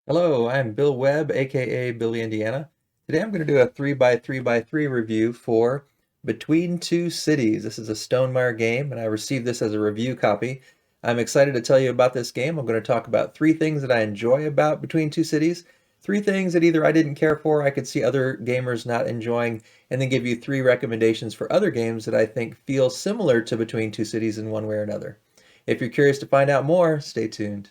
Hello, I'm Bill Webb, aka Billy Indiana. Today I'm going to do a 3x3x3 review for Between Two Cities. This is a Stonemaier game, and I received this as a review copy. I'm excited to tell you about this game. I'm going to talk about three things that I enjoy about Between Two Cities, three things that either I didn't care for, I could see other gamers not enjoying, and then give you three recommendations for other games that I think feel similar to Between Two Cities in one way or another. If you're curious to find out more, stay tuned.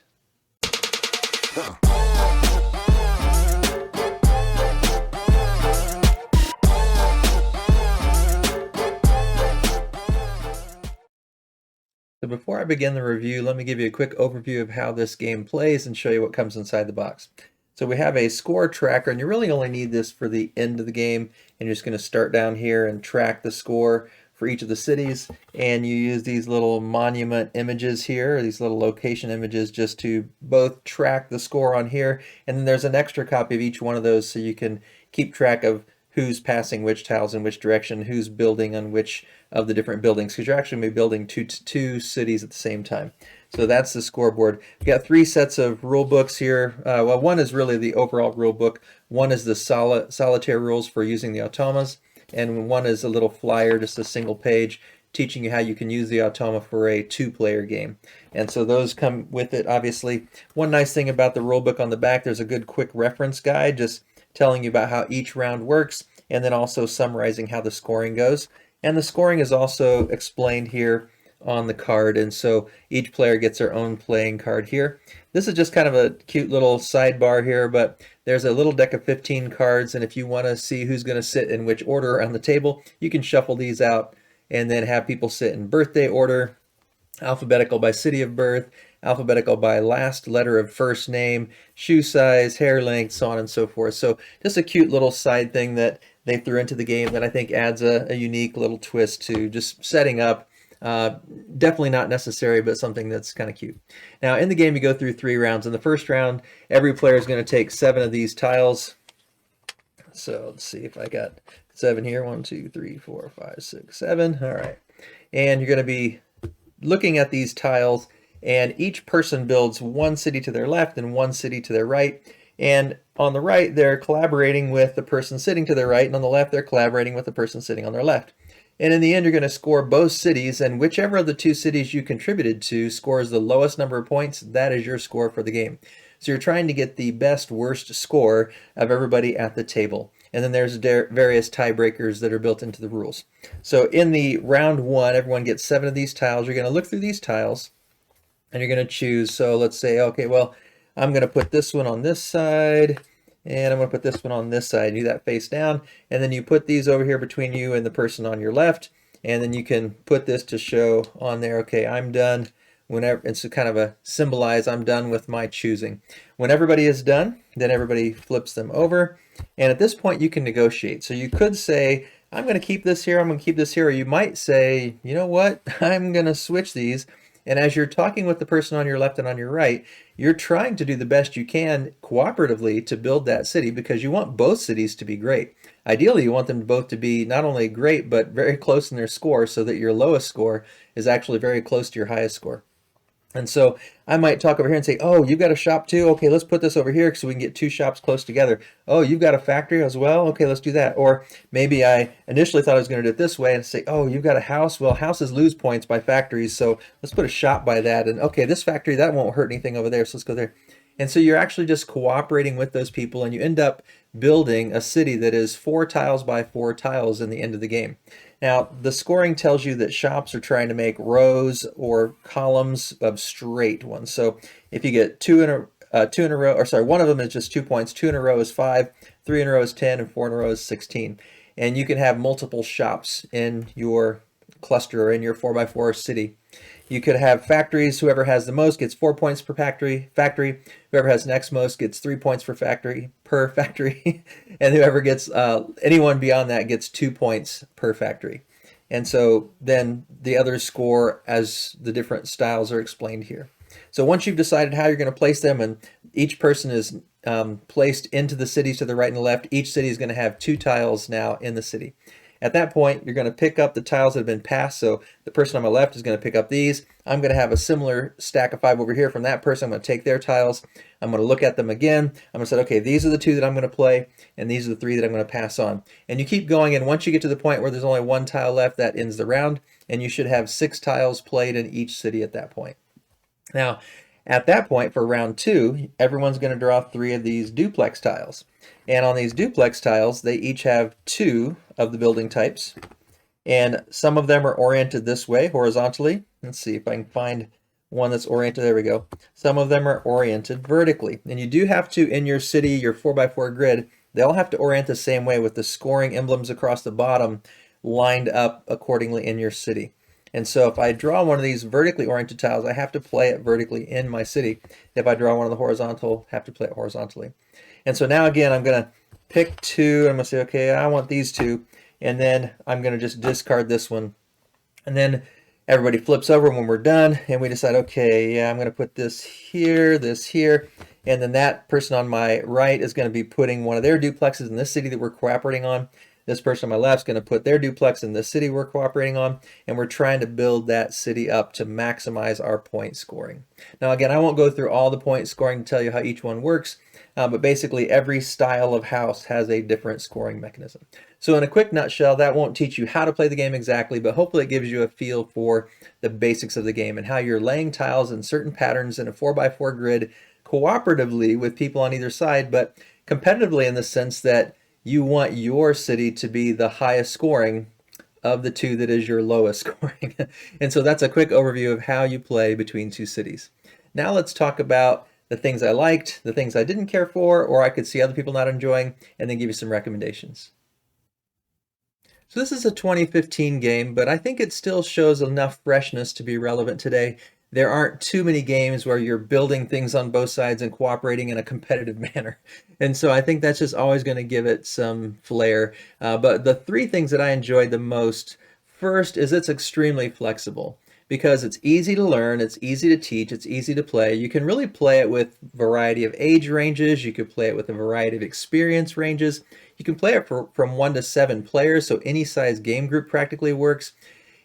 So before I begin the review, let me give you a quick overview of how this game plays and show you what comes inside the box. So we have a score tracker, and you really only need this for the end of the game. And you're just going to start down here and track the score for each of the cities. And you use these little monument images here, or these little location images, just to both track the score on here. And then there's an extra copy of each one of those so you can keep track of who's passing which tiles in which direction, who's building on which of the different buildings, because you're actually going to be building two cities at the same time. So that's the scoreboard. We've got three sets of rule books here. Well, one is really the overall rule book. One is the solitaire rules for using the automas, and one is a little flyer, just a single page, teaching you how you can use the automa for a two-player game. And so those come with it, obviously. One nice thing about the rule book on the back, there's a good quick reference guide, just telling you about how each round works, and then also summarizing how the scoring goes. And the scoring is also explained here on the card, and so each player gets their own playing card here. This is just kind of a cute little sidebar here, but there's a little deck of 15 cards, and if you want to see who's going to sit in which order around the table, you can shuffle these out and then have people sit in birthday order, alphabetical by city of birth, alphabetical by last letter of first name, shoe size, hair length, so on and so forth. So just a cute little side thing that they threw into the game that I think adds a unique little twist to just setting up. Definitely not necessary, but something that's kind of cute. Now in the game you go through three rounds. In the first round, every player is going to take 7 of these tiles. So let's see if I got 7 here. 1, 2, 3, 4, 5, 6, 7. All right. And you're going to be looking at these tiles, and each person builds one city to their left and one city to their right. And on the right, they're collaborating with the person sitting to their right, and on the left, they're collaborating with the person sitting on their left. And in the end, you're going to score both cities, and whichever of the two cities you contributed to scores the lowest number of points, that is your score for the game. So you're trying to get the best worst score of everybody at the table. And then there's various tiebreakers that are built into the rules. So in the round one, everyone gets 7 of these tiles. You're going to look through these tiles, and you're going to choose. So let's say, okay, well, I'm going to put this one on this side, and I'm going to put this one on this side. Do that face down, and then you put these over here between you and the person on your left, and then you can put this to show on there, okay, I'm done. Whenever it's kind of a symbolize I'm done with my choosing. When everybody is done, then everybody flips them over, and at this point you can negotiate. So you could say, I'm going to keep this here, I'm going to keep this here, or you might say, you know what, I'm going to switch these. And as you're talking with the person on your left and on your right, you're trying to do the best you can cooperatively to build that city, because you want both cities to be great. Ideally, you want them both to be not only great, but very close in their score, so that your lowest score is actually very close to your highest score. And so I might talk over here and say, oh, you've got a shop too? Okay, let's put this over here so we can get 2 shops close together. Oh, you've got a factory as well? Okay, let's do that. Or maybe I initially thought I was going to do it this way and say, oh, you've got a house? Well, houses lose points by factories, so let's put a shop by that. And okay, this factory, that won't hurt anything over there, so let's go there. And so you're actually just cooperating with those people, and you end up building a city that is 4 tiles by 4 tiles in the end of the game. Now, the scoring tells you that shops are trying to make rows or columns of straight ones. So if you get two in a row, or sorry, one of them is just 2 points, 2 in a row is 5, 3 in a row is 10, and 4 in a row is 16. And you can have multiple shops in your cluster or in your 4x4 city. You could have factories. Whoever has the most gets 4 points per factory. Whoever has next most gets 3 points per factory. And whoever gets anyone beyond that gets 2 points per factory. And so then the others score as the different styles are explained here. So once you've decided how you're going to place them, and each person is placed into the cities to the right and the left, each city is going to have 2 tiles now in the city. At that point, you're going to pick up the tiles that have been passed. So the person on my left is going to pick up these. I'm going to have a similar stack of 5 over here from that person. I'm going to take their tiles. I'm going to look at them again. I'm going to say, okay, these are the 2 that I'm going to play, and these are the 3 that I'm going to pass on. And you keep going, and once you get to the point where there's only 1 tile left, that ends the round, and you should have 6 tiles played in each city at that point. Now, at that point, for round 2, everyone's going to draw 3 of these duplex tiles. And on these duplex tiles, they each have 2 of the building types. And some of them are oriented this way, horizontally. Let's see if I can find one that's oriented. There we go. Some of them are oriented vertically. And you do have to, in your city, your 4x4 grid, they all have to orient the same way with the scoring emblems across the bottom lined up accordingly in your city. And so if I draw one of these vertically oriented tiles, I have to play it vertically in my city. If I draw one of the horizontal, I have to play it horizontally. And so now again, I'm going to pick 2. I'm going to say, okay, I want these 2. And then I'm going to just discard this one. And then everybody flips over when we're done. And we decide, okay, yeah, I'm going to put this here. And then that person on my right is going to be putting one of their duplexes in this city that we're cooperating on. This person on my left is going to put their duplex in the city we're cooperating on, and we're trying to build that city up to maximize our point scoring. Now again, I won't go through all the point scoring to tell you how each one works, but basically every style of house has a different scoring mechanism. So in a quick nutshell, that won't teach you how to play the game exactly, but hopefully it gives you a feel for the basics of the game and how you're laying tiles in certain patterns in a 4x4 grid cooperatively with people on either side, but competitively in the sense that you want your city to be the highest scoring of the 2 that is your lowest scoring. And so that's a quick overview of how you play between 2 cities. Now let's talk about the things I liked, the things I didn't care for, or I could see other people not enjoying, and then give you some recommendations. So this is a 2015 game, but I think it still shows enough freshness to be relevant today. There aren't too many games where you're building things on both sides and cooperating in a competitive manner. And so I think that's just always going to give it some flair. But the 3 things that I enjoyed the most, first is it's extremely flexible because it's easy to learn, it's easy to teach, it's easy to play. You can really play it with a variety of age ranges. You could play it with a variety of experience ranges. You can play it from 1 to 7 players, so any size game group practically works.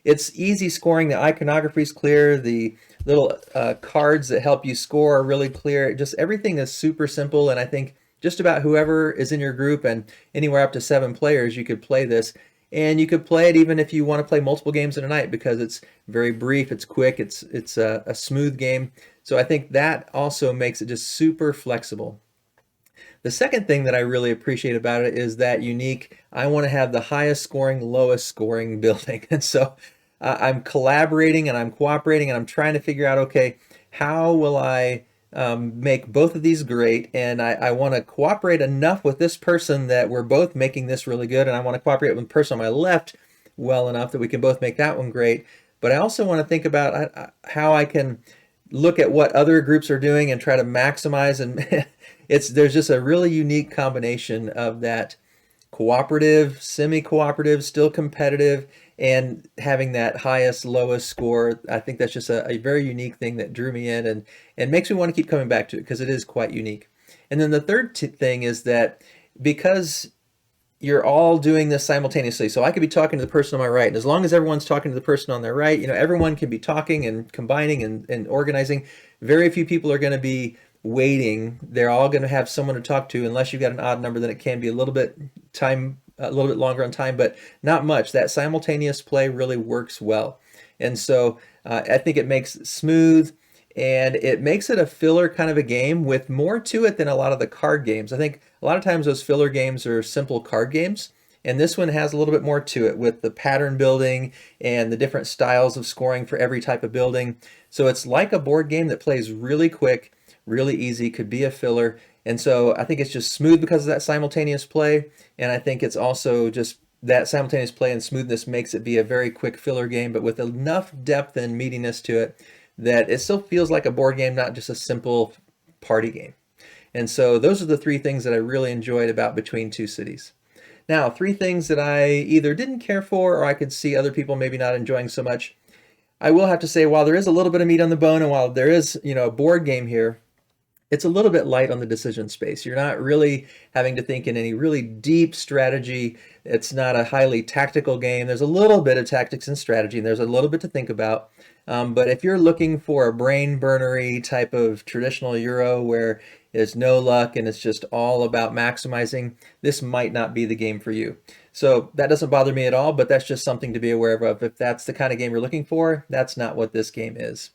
It's easy scoring. The iconography is clear. The little cards that help you score are really clear. Just everything is super simple, and I think just about whoever is in your group and anywhere up to 7 players, you could play this. And you could play it even if you want to play multiple games in a night because it's very brief, it's quick, it's a smooth game. So I think that also makes it just super flexible. The second thing that I really appreciate about it is that unique, I want to have the highest scoring, lowest scoring building. And so I'm collaborating and I'm cooperating and I'm trying to figure out, okay, how will I make both of these great? And I want to cooperate enough with this person that we're both making this really good. And I want to cooperate with the person on my left well enough that we can both make that one great. But I also want to think about how I can look at what other groups are doing and try to maximize, and there's just a really unique combination of that cooperative, semi-cooperative, still competitive, and having that highest, lowest score. I think that's just a very unique thing that drew me in and makes me want to keep coming back to it because it is quite unique. And then the third thing is that because you're all doing this simultaneously. So I could be talking to the person on my right, and as long as everyone's talking to the person on their right, everyone can be talking and combining and organizing. Very few people are going to be waiting. They're all going to have someone to talk to, unless you've got an odd number, then it can be a little bit longer on time, but not much. That simultaneous play really works well. And so I think it makes it smooth, and it makes it a filler kind of a game with more to it than a lot of the card games. I think a lot of times those filler games are simple card games, and this one has a little bit more to it with the pattern building and the different styles of scoring for every type of building. So it's like a board game that plays really quick, really easy, could be a filler. And so I think it's just smooth because of that simultaneous play, and I think it's also just that simultaneous play and smoothness makes it be a very quick filler game, but with enough depth and meatiness to it that it still feels like a board game, not just a simple party game. And so those are the 3 things that I really enjoyed about Between Two Cities. Now, 3 things that I either didn't care for or I could see other people maybe not enjoying so much. I will have to say, while there is a little bit of meat on the bone and while there is, a board game here, it's a little bit light on the decision space. You're not really having to think in any really deep strategy. It's not a highly tactical game. There's a little bit of tactics and strategy, and there's a little bit to think about. But if you're looking for a brain burnery type of traditional Euro where there's no luck and it's just all about maximizing, this might not be the game for you. So that doesn't bother me at all, but that's just something to be aware of. If that's the kind of game you're looking for, that's not what this game is.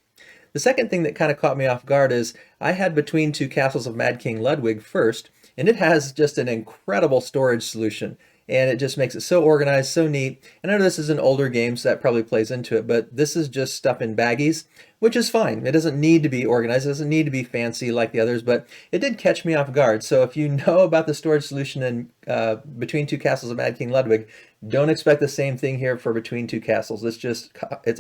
The second thing that kind of caught me off guard is I had Between Two Castles of Mad King Ludwig first, and it has just an incredible storage solution. And it just makes it so organized, so neat. And I know this is an older game, so that probably plays into it, but this is just stuff in baggies, which is fine. It doesn't need to be organized. It doesn't need to be fancy like the others, but it did catch me off guard. So if you know about the storage solution in Between Two Castles of Mad King Ludwig, don't expect the same thing here for Between Two Castles. It's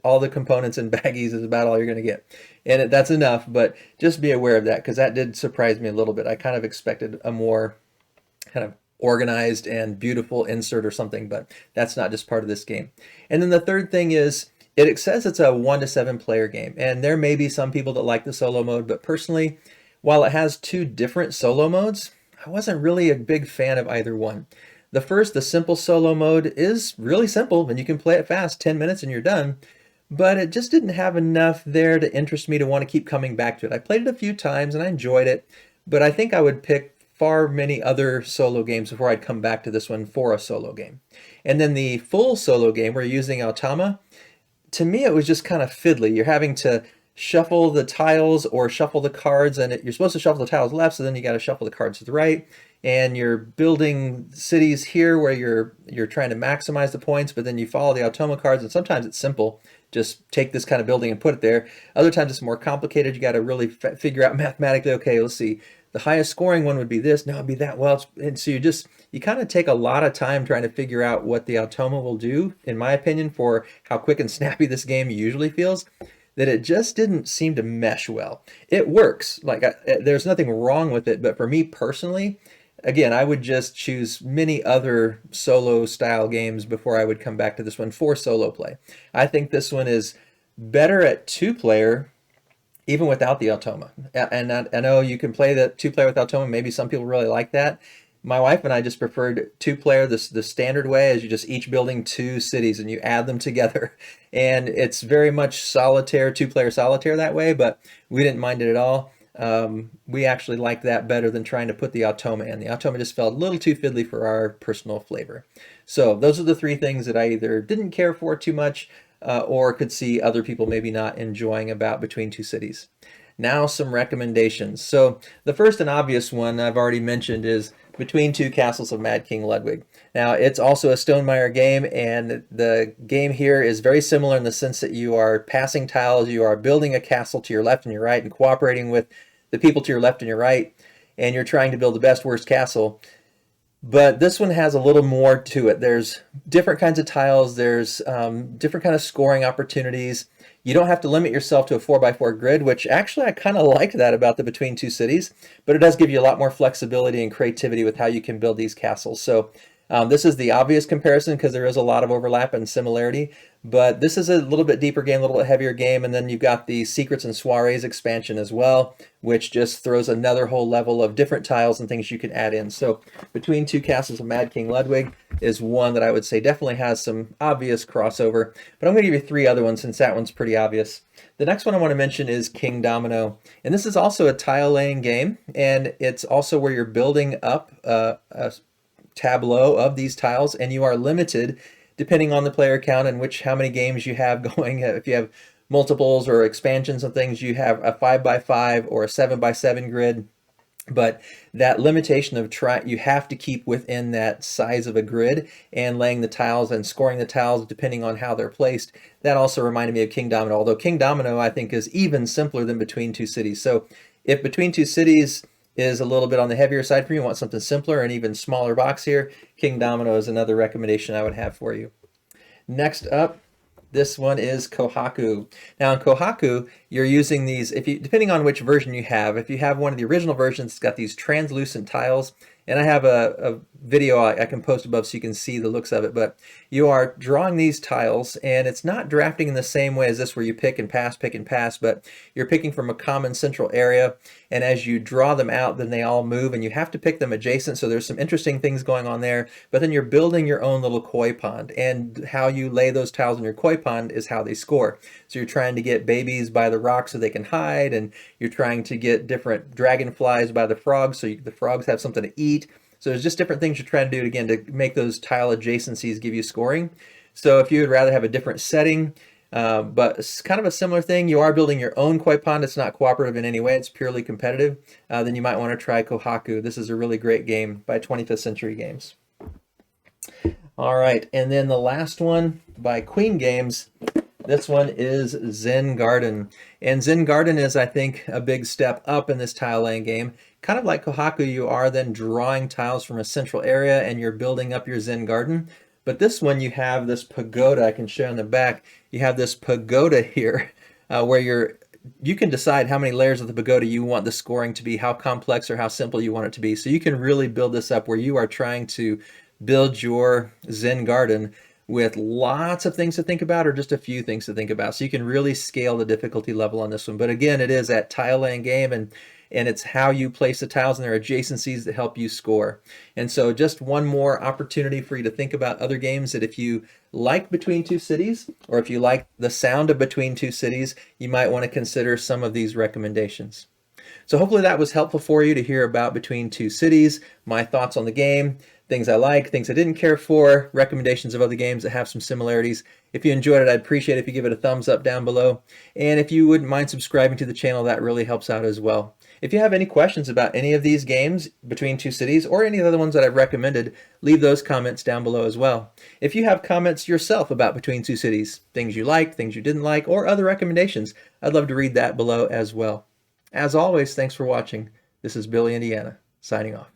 all the components in baggies is about all you're going to get. And that's enough, but just be aware of that because that did surprise me a little bit. I kind of expected a more kind of organized and beautiful insert or something, but that's not just part of this game. And then the third thing is it says it's a 1 to 7 player game, and there may be some people that like the solo mode, but personally, while it has 2 different solo modes, I wasn't really a big fan of either one. The first, the simple solo mode, is really simple and you can play it fast, 10 minutes and you're done, but it just didn't have enough there to interest me to want to keep coming back to it. I played it a few times and I enjoyed it, but I think I would pick far many other solo games before I'd come back to this one for a solo game. And then the full solo game where you're using Automa, to me it was just kind of fiddly. You're having to shuffle the tiles or shuffle the cards, and you're supposed to shuffle the tiles left, so then you got to shuffle the cards to the right. And you're building cities here where you're trying to maximize the points, but then you follow the Automa cards, and sometimes it's simple. Just take this kind of building and put it there. Other times it's more complicated. You got to really figure out mathematically, okay, let's see. The highest scoring one would be this, no, it'd be that. Well, and so you kind of take a lot of time trying to figure out what the Automa will do, in my opinion, for how quick and snappy this game usually feels, that it just didn't seem to mesh well. It works, there's nothing wrong with it, but for me personally, again, I would just choose many other solo style games before I would come back to this one for solo play. I think this one is better at 2-player, even without the Automa. And I know you can play the 2-player with Automa. Maybe some people really like that. My wife and I just preferred 2-player the standard way, as you just each building 2 cities and you add them together. And it's very much solitaire, 2-player solitaire that way, but we didn't mind it at all. We actually liked that better than trying to put the Automa in. The Automa just felt a little too fiddly for our personal flavor. So those are the 3 things that I either didn't care for too much, or could see other people maybe not enjoying about Between Two Cities. Now some recommendations. So the first and obvious one I've already mentioned is Between Two Castles of Mad King Ludwig. Now it's also a Stonemaier game, and the game here is very similar in the sense that you are passing tiles, you are building a castle to your left and your right and cooperating with the people to your left and your right, and you're trying to build the best worst castle. But this one has a little more to it. There's different kinds of tiles. There's different kind of scoring opportunities. You don't have to limit yourself to a 4x4 grid, which actually I kind of like that about the Between Two Cities, but it does give you a lot more flexibility and creativity with how you can build these castles. So this is the obvious comparison because there is a lot of overlap and similarity, but this is a little bit deeper game, a little bit heavier game, and then you've got the Secrets and Soirees expansion as well, which just throws another whole level of different tiles and things you can add in. So Between Two Castles of Mad King Ludwig is one that I would say definitely has some obvious crossover, but I'm going to give you 3 other ones since that one's pretty obvious. The next one I want to mention is King Domino, and this is also a tile laying game, and it's also where you're building up a tableau of these tiles, and you are limited depending on the player count and how many games you have going. If you have multiples or expansions and things, you have a 5x5 or a 7x7 grid, but that limitation of you have to keep within that size of a grid and laying the tiles and scoring the tiles depending on how they're placed. That also reminded me of King Domino, although King Domino I think is even simpler than Between Two Cities. So if Between Two Cities is a little bit on the heavier side for you, want something simpler and even smaller box here, King Domino is another recommendation I would have for you. Next up, this one is Kohaku. Now in Kohaku, you're using these, depending on which version you have, if you have one of the original versions, it's got these translucent tiles, And I have a video I can post above so you can see the looks of it. But you are drawing these tiles, and it's not drafting in the same way as this where you pick and pass, but you're picking from a common central area. And as you draw them out, then they all move, and you have to pick them adjacent. So there's some interesting things going on there. But then you're building your own little koi pond, and how you lay those tiles in your koi pond is how they score. So you're trying to get babies by the rock so they can hide, and you're trying to get different dragonflies by the frogs so the frogs have something to eat. So there's just different things you're trying to do, again, to make those tile adjacencies give you scoring. So if you would rather have a different setting, but it's kind of a similar thing, you are building your own koi pond. It's not cooperative in any way. It's purely competitive. Then you might want to try Kohaku. This is a really great game by 25th Century Games. All right, and then the last one by Queen Games. This one is Zen Garden. And Zen Garden is, I think, a big step up in this tile laying game. Kind of like Kohaku, you are then drawing tiles from a central area and you're building up your Zen Garden. But this one, you have this pagoda. I can show in the back. You have this pagoda here where you can decide how many layers of the pagoda you want the scoring to be, how complex or how simple you want it to be. So you can really build this up where you are trying to build your Zen Garden with lots of things to think about or just a few things to think about. So you can really scale the difficulty level on this one. But again, it is that tile laying game, and it's how you place the tiles and their adjacencies that help you score. And so just one more opportunity for you to think about other games that if you like Between Two Cities, or if you like the sound of Between Two Cities, you might want to consider some of these recommendations. So hopefully that was helpful for you to hear about Between Two Cities, my thoughts on the game, things I like, things I didn't care for, recommendations of other games that have some similarities. If you enjoyed it, I'd appreciate it if you give it a thumbs up down below. And if you wouldn't mind subscribing to the channel, that really helps out as well. If you have any questions about any of these games, Between Two Cities, or any of the other ones that I've recommended, leave those comments down below as well. If you have comments yourself about Between Two Cities, things you liked, things you didn't like, or other recommendations, I'd love to read that below as well. As always, thanks for watching. This is Billy, Indiana, signing off.